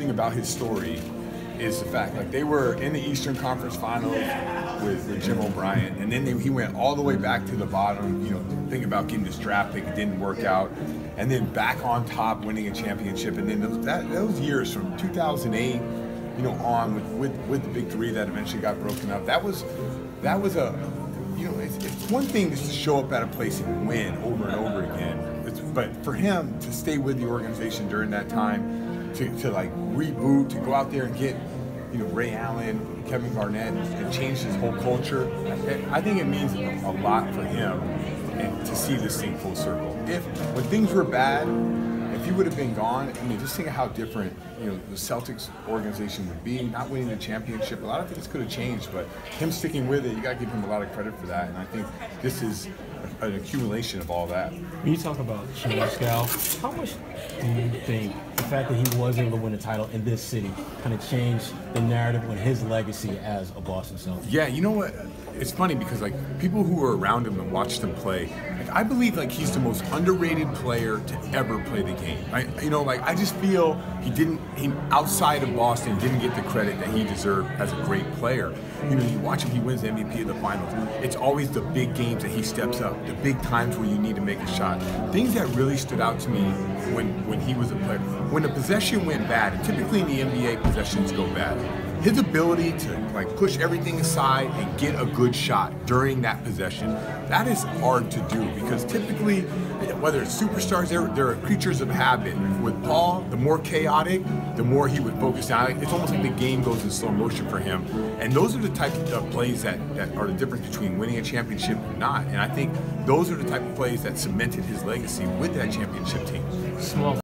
thing about his story is the fact, like, they were in the Eastern Conference Finals with Jim O'Brien, and then he went all the way back to the bottom. You know, thinking about getting this draft pick, it didn't work out, and then back on top, winning a championship, and then those years from 2008, you know, on with the big three that eventually got broken up. That was a, you know, it's one thing just to show up at a place and win over and over again. But for him to stay with the organization during that time, to like reboot, to go out there and get, you know, Ray Allen, Kevin Garnett, and change his whole culture, I think it means a lot for him, and to see this thing full circle. When things were bad, if he would have been gone, I mean, just think of how different, you know, the Celtics organization would be. Not winning the championship, a lot of things could have changed, but him sticking with it, you got to give him a lot of credit for that. And I think this is an accumulation of all that. When you talk about change, Scal, how much do you think the fact that he was able to win a title in this city kind of changed the narrative on his legacy as a Boston Celtic? Yeah, you know what? It's funny because, like, people who were around him and watched him play, like, I believe, like, he's the most underrated player to ever play the game. You know, like, I just feel he outside of Boston didn't get the credit that he deserved as a great player. You know, you watch him, he wins the MVP of the finals. It's always the big games that he steps up, the big times where you need to make a shot. Things that really stood out to me when he was a player. When the possession went bad, and typically in the NBA possessions go bad, his ability to, like, push everything aside and get a good shot during that possession, that is hard to do, because typically, whether it's superstars, they're creatures of habit. With Paul, the more chaotic, the more he would focus on. It's almost like the game goes in slow motion for him. And those are the type of plays that are the difference between winning a championship and not. And I think those are the type of plays that cemented his legacy with that championship team. Small